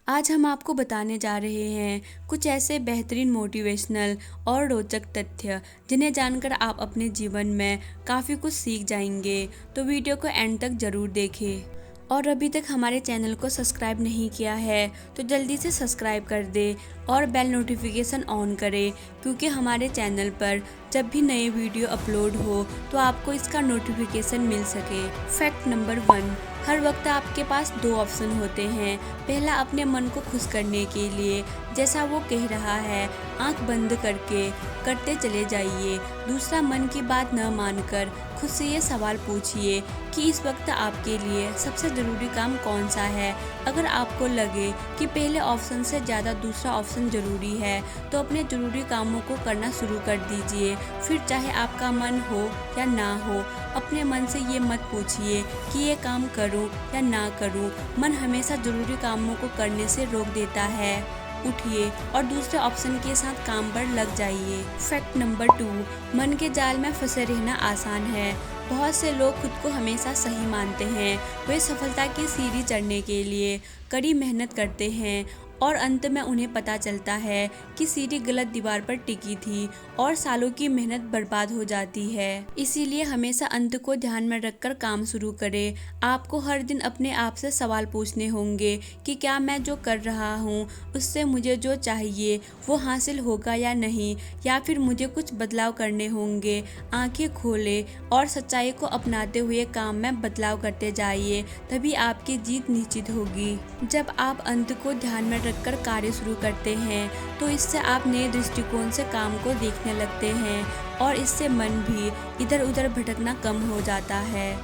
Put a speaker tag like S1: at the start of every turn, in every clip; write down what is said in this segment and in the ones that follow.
S1: आज हम आपको बताने जा रहे हैं कुछ ऐसे बेहतरीन मोटिवेशनल और रोचक तथ्य जिन्हें जानकर आप अपने जीवन में काफ़ी कुछ सीख जाएंगे। तो वीडियो को एंड तक ज़रूर देखें। और अभी तक हमारे चैनल को सब्सक्राइब नहीं किया है तो जल्दी से सब्सक्राइब कर दे और बेल नोटिफिकेशन ऑन करें, क्योंकि हमारे चैनल पर जब भी नए वीडियो अपलोड हो तो आपको इसका नोटिफिकेशन मिल सके। फैक्ट नंबर 1, हर वक्त आपके पास दो ऑप्शन होते हैं। पहला, अपने मन को खुश करने के लिए जैसा वो कह रहा है आंख बंद करके करते चले जाइए। दूसरा, मन की बात न मानकर खुद से ये सवाल पूछिए कि इस वक्त आपके लिए सबसे ज़रूरी काम कौन सा है। अगर आपको लगे कि पहले ऑप्शन से ज़्यादा दूसरा ऑप्शन ज़रूरी है तो अपने ज़रूरी कामों को करना शुरू कर दीजिए। फिर चाहे आपका मन हो या ना हो, अपने मन से ये मत पूछिए कि ये काम करूं या ना करूं। मन हमेशा ज़रूरी कामों को करने से रोक देता है। उठिए और दूसरे ऑप्शन के साथ काम पर लग जाइए। फैक्ट नंबर 2, मन के जाल में फंसे रहना आसान है। बहुत से लोग खुद को हमेशा सही मानते हैं। वे सफलता की सीढ़ी चढ़ने के लिए कड़ी मेहनत करते हैं और अंत में उन्हें पता चलता है कि सीढ़ी गलत दीवार पर टिकी थी और सालों की मेहनत बर्बाद हो जाती है। इसीलिए हमेशा अंत को ध्यान में रखकर काम शुरू करें। आपको हर दिन अपने आप से सवाल पूछने होंगे कि क्या मैं जो कर रहा हूँ उससे मुझे जो चाहिए वो हासिल होगा या नहीं, या फिर मुझे कुछ बदलाव करने होंगे। आंखें खोलें और सच्चाई को अपनाते हुए काम में बदलाव करते जाइए, तभी आपकी जीत निश्चित होगी। जब आप अंत को ध्यान में रखकर कार्य शुरू करते हैं तो इससे आप नए दृष्टिकोण से काम को देखने लगते हैं और इससे मन भी इधर उधर भटकना कम हो जाता है।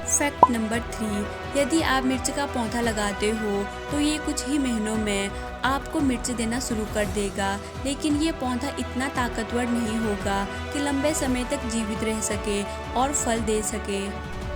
S1: फैक्ट नंबर 3, यदि आप मिर्च का पौधा लगाते हो तो ये कुछ ही महीनों में आपको मिर्च देना शुरू कर देगा, लेकिन ये पौधा इतना ताकतवर नहीं होगा कि लंबे समय तक जीवित रह सके और फल दे सके।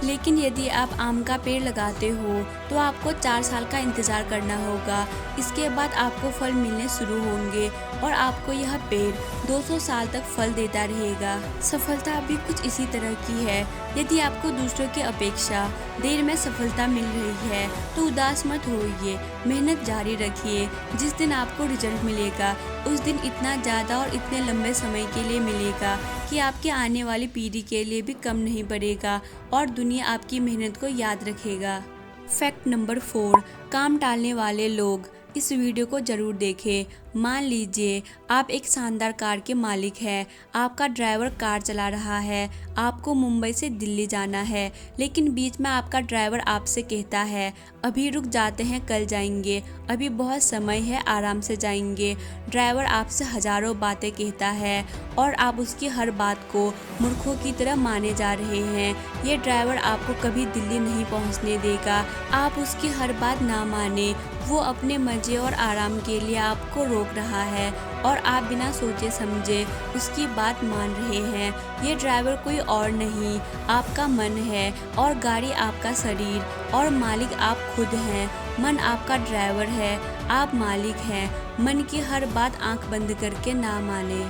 S1: लेकिन यदि आप आम का पेड़ लगाते हो तो आपको 4 साल का इंतज़ार करना होगा। इसके बाद आपको फल मिलने शुरू होंगे और आपको यह पेड़ 200 साल तक फल देता रहेगा। सफलता भी कुछ इसी तरह की है। यदि आपको दूसरों की अपेक्षा देर में सफलता मिल रही है तो उदास मत होइए, मेहनत जारी रखिए। जिस दिन आपको रिजल्ट मिलेगा उस दिन इतना ज़्यादा और इतने लंबे समय के लिए मिलेगा कि आपके आने वाली पीढ़ी के लिए भी कम नहीं पड़ेगा और दुनिया आपकी मेहनत को याद रखेगा। फैक्ट नंबर 4, काम टालने वाले लोग इस वीडियो को ज़रूर देखें। मान लीजिए आप एक शानदार कार के मालिक हैं। आपका ड्राइवर कार चला रहा है। आपको मुंबई से दिल्ली जाना है, लेकिन बीच में आपका ड्राइवर आपसे कहता है अभी रुक जाते हैं, कल जाएंगे, अभी बहुत समय है, आराम से जाएंगे। ड्राइवर आपसे हजारों बातें कहता है और आप उसकी हर बात को मूर्खों की तरह माने जा रहे हैं। ये ड्राइवर आपको कभी दिल्ली नहीं पहुंचने देगा। आप उसकी हर बात ना माने। वो अपने मज़े और आराम के लिए आपको रोक रहा है और आप बिना सोचे समझे उसकी बात मान रहे हैं। ये ड्राइवर कोई और नहीं, आपका मन है और गाड़ी आपका शरीर और मालिक आप खुद हैं। मन आपका ड्राइवर है, आप मालिक हैं। मन की हर बात आंख बंद करके ना माने।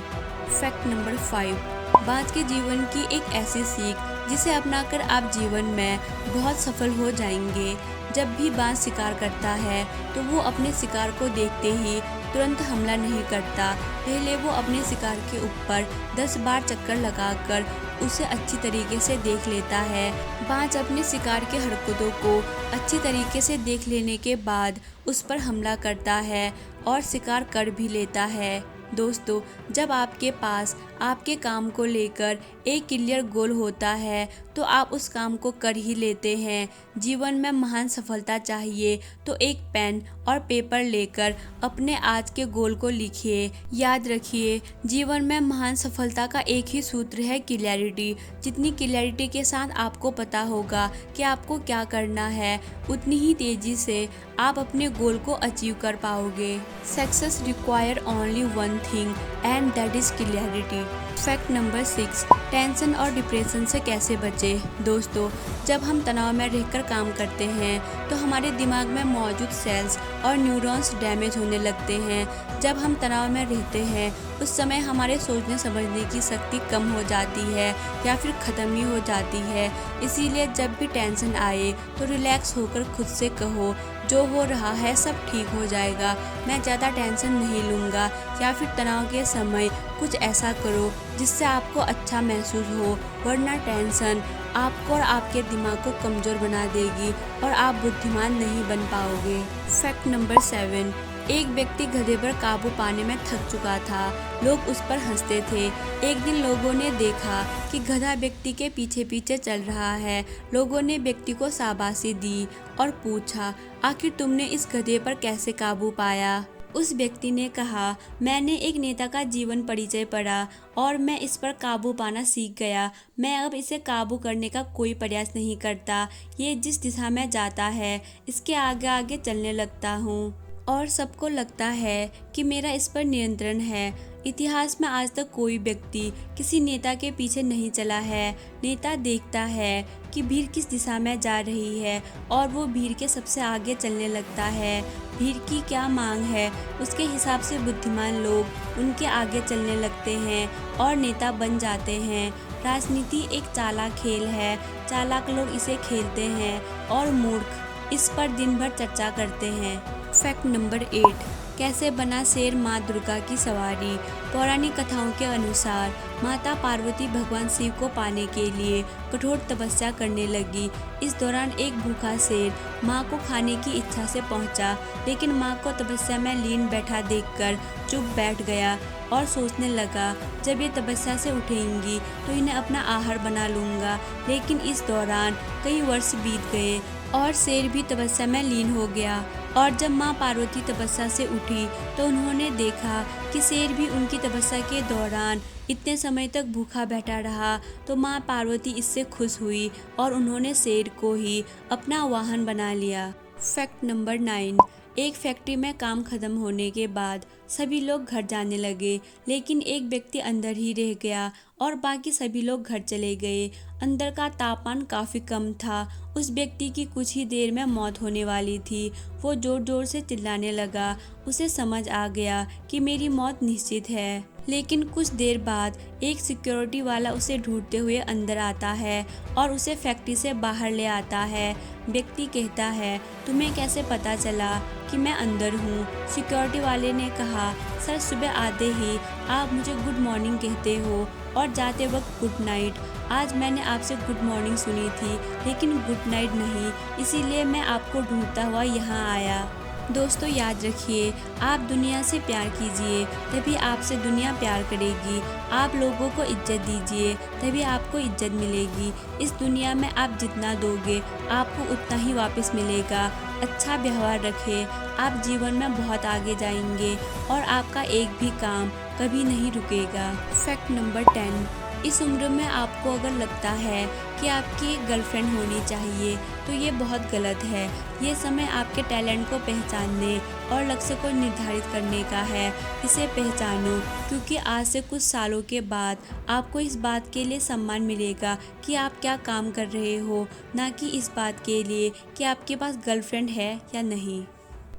S1: फैक्ट नंबर 5, बाज के जीवन की एक ऐसी सीख जिसे अपनाकर आप जीवन में बहुत सफल हो जाएंगे। जब भी बाज शिकार करता है तो वो अपने शिकार को देखते ही तुरंत हमला नहीं करता। पहले वो अपने शिकार के ऊपर 10 बार चक्कर लगाकर उसे अच्छी तरीके से देख लेता है। बाज अपने शिकार के हरकतों को अच्छी तरीके से देख लेने के बाद उस पर हमला करता है और शिकार कर भी लेता है। दोस्तों, जब आपके पास आपके काम को लेकर एक क्लियर गोल होता है तो आप उस काम को कर ही लेते हैं। जीवन में महान सफलता चाहिए तो एक पेन और पेपर लेकर अपने आज के गोल को लिखिए। याद रखिए, जीवन में महान सफलता का एक ही सूत्र है, क्लैरिटी। जितनी क्लैरिटी के साथ आपको पता होगा कि आपको क्या करना है, उतनी ही तेज़ी से आप अपने गोल को अचीव कर पाओगे। Success require only one thing and that is clarity. Fact number 6, tension और डिप्रेशन से कैसे बचें। दोस्तों, जब हम तनाव में रहकर काम करते हैं तो हमारे दिमाग में मौजूद सेल्स और न्यूरॉन्स डैमेज होने लगते हैं। जब हम तनाव में रहते हैं उस समय हमारे सोचने समझने की शक्ति कम हो जाती है या फिर ख़त्म ही हो जाती है। इसीलिए जब भी टेंशन आए तो रिलैक्स होकर खुद से कहो जो हो रहा है सब ठीक हो जाएगा, मैं ज़्यादा टेंशन नहीं लूँगा। या फिर तनाव के समय कुछ ऐसा करो जिससे आपको अच्छा महसूस हो, वरना टेंशन आपको और आपके दिमाग को कमज़ोर बना देगी और आप बुद्धिमान नहीं बन पाओगे। फैक्ट नंबर 7, एक व्यक्ति गधे पर काबू पाने में थक चुका था। लोग उस पर हंसते थे। एक दिन लोगों ने देखा कि गधा व्यक्ति के पीछे पीछे चल रहा है। लोगों ने व्यक्ति को शाबाशी दी और पूछा, आखिर तुमने इस गधे पर कैसे काबू पाया? उस व्यक्ति ने कहा, मैंने एक नेता का जीवन परिचय पढ़ा और मैं इस पर काबू पाना सीख गया। मैं अब इसे काबू करने का कोई प्रयास नहीं करता। ये जिस दिशा में जाता है इसके आगे आगे चलने लगता हूँ और सबको लगता है कि मेरा इस पर नियंत्रण है। इतिहास में आज तक कोई व्यक्ति किसी नेता के पीछे नहीं चला है। नेता देखता है कि भीड़ किस दिशा में जा रही है और वो भीड़ के सबसे आगे चलने लगता है। भीड़ की क्या मांग है उसके हिसाब से बुद्धिमान लोग उनके आगे चलने लगते हैं और नेता बन जाते हैं। राजनीति एक चालाक खेल है। चालाक लोग इसे खेलते हैं और मूर्ख इस पर दिन भर चर्चा करते हैं। फैक्ट नंबर 8, कैसे बना शेर माँ दुर्गा की सवारी? पौराणिक कथाओं के अनुसार माता पार्वती भगवान शिव को पाने के लिए कठोर तपस्या करने लगी। इस दौरान एक भूखा शेर माँ को खाने की इच्छा से पहुँचा, लेकिन माँ को तपस्या में लीन बैठा देखकर चुप बैठ गया और सोचने लगा, जब ये तपस्या से उठेंगी तो इन्हें अपना आहार बना लूँगा। लेकिन इस दौरान कई वर्ष बीत गए और शेर भी तपस्या में लीन हो गया। और जब माँ पार्वती तपस्या से उठी तो उन्होंने देखा कि शेर भी उनकी तपस्या के दौरान इतने समय तक भूखा बैठा रहा। तो माँ पार्वती इससे खुश हुई और उन्होंने शेर को ही अपना वाहन बना लिया। फैक्ट नंबर 9, एक फैक्ट्री में काम खत्म होने के बाद सभी लोग घर जाने लगे, लेकिन एक व्यक्ति अंदर ही रह गया और बाकी सभी लोग घर चले गए। अंदर का तापमान काफ़ी कम था। उस व्यक्ति की कुछ ही देर में मौत होने वाली थी। वो जोर जोर से चिल्लाने लगा। उसे समझ आ गया कि मेरी मौत निश्चित है। लेकिन कुछ देर बाद एक सिक्योरिटी वाला उसे ढूंढते हुए अंदर आता है और उसे फैक्ट्री से बाहर ले आता है। व्यक्ति कहता है, तुम्हें कैसे पता चला कि मैं अंदर हूँ? सिक्योरिटी वाले ने कहा, सर सुबह आते ही आप मुझे गुड मॉर्निंग कहते हो और जाते वक्त गुड नाइट। आज मैंने आपसे गुड मॉर्निंग सुनी थी लेकिन गुड नाइट नहीं, इसीलिए मैं आपको ढूंढता हुआ यहाँ आया। दोस्तों याद रखिए, आप दुनिया से प्यार कीजिए तभी आपसे दुनिया प्यार करेगी। आप लोगों को इज्जत दीजिए तभी आपको इज्जत मिलेगी। इस दुनिया में आप जितना दोगे आपको उतना ही वापस मिलेगा। अच्छा व्यवहार रखें, आप जीवन में बहुत आगे जाएंगे और आपका एक भी काम कभी नहीं रुकेगा। फैक्ट नंबर 10, इस उम्र में आपको अगर लगता है कि आपकी एक गर्लफ्रेंड होनी चाहिए तो ये बहुत गलत है। ये समय आपके टैलेंट को पहचानने और लक्ष्य को निर्धारित करने का है। इसे पहचानो, क्योंकि आज से कुछ सालों के बाद आपको इस बात के लिए सम्मान मिलेगा कि आप क्या काम कर रहे हो, ना कि इस बात के लिए कि आपके पास गर्लफ्रेंड है या नहीं।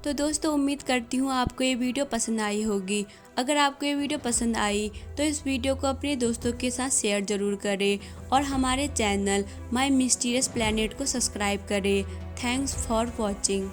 S1: तो दोस्तों उम्मीद करती हूँ आपको ये वीडियो पसंद आई होगी। अगर आपको ये वीडियो पसंद आई तो इस वीडियो को अपने दोस्तों के साथ शेयर ज़रूर करें और हमारे चैनल माय मिस्टीरियस प्लैनेट को सब्सक्राइब करें। Thanks for watching.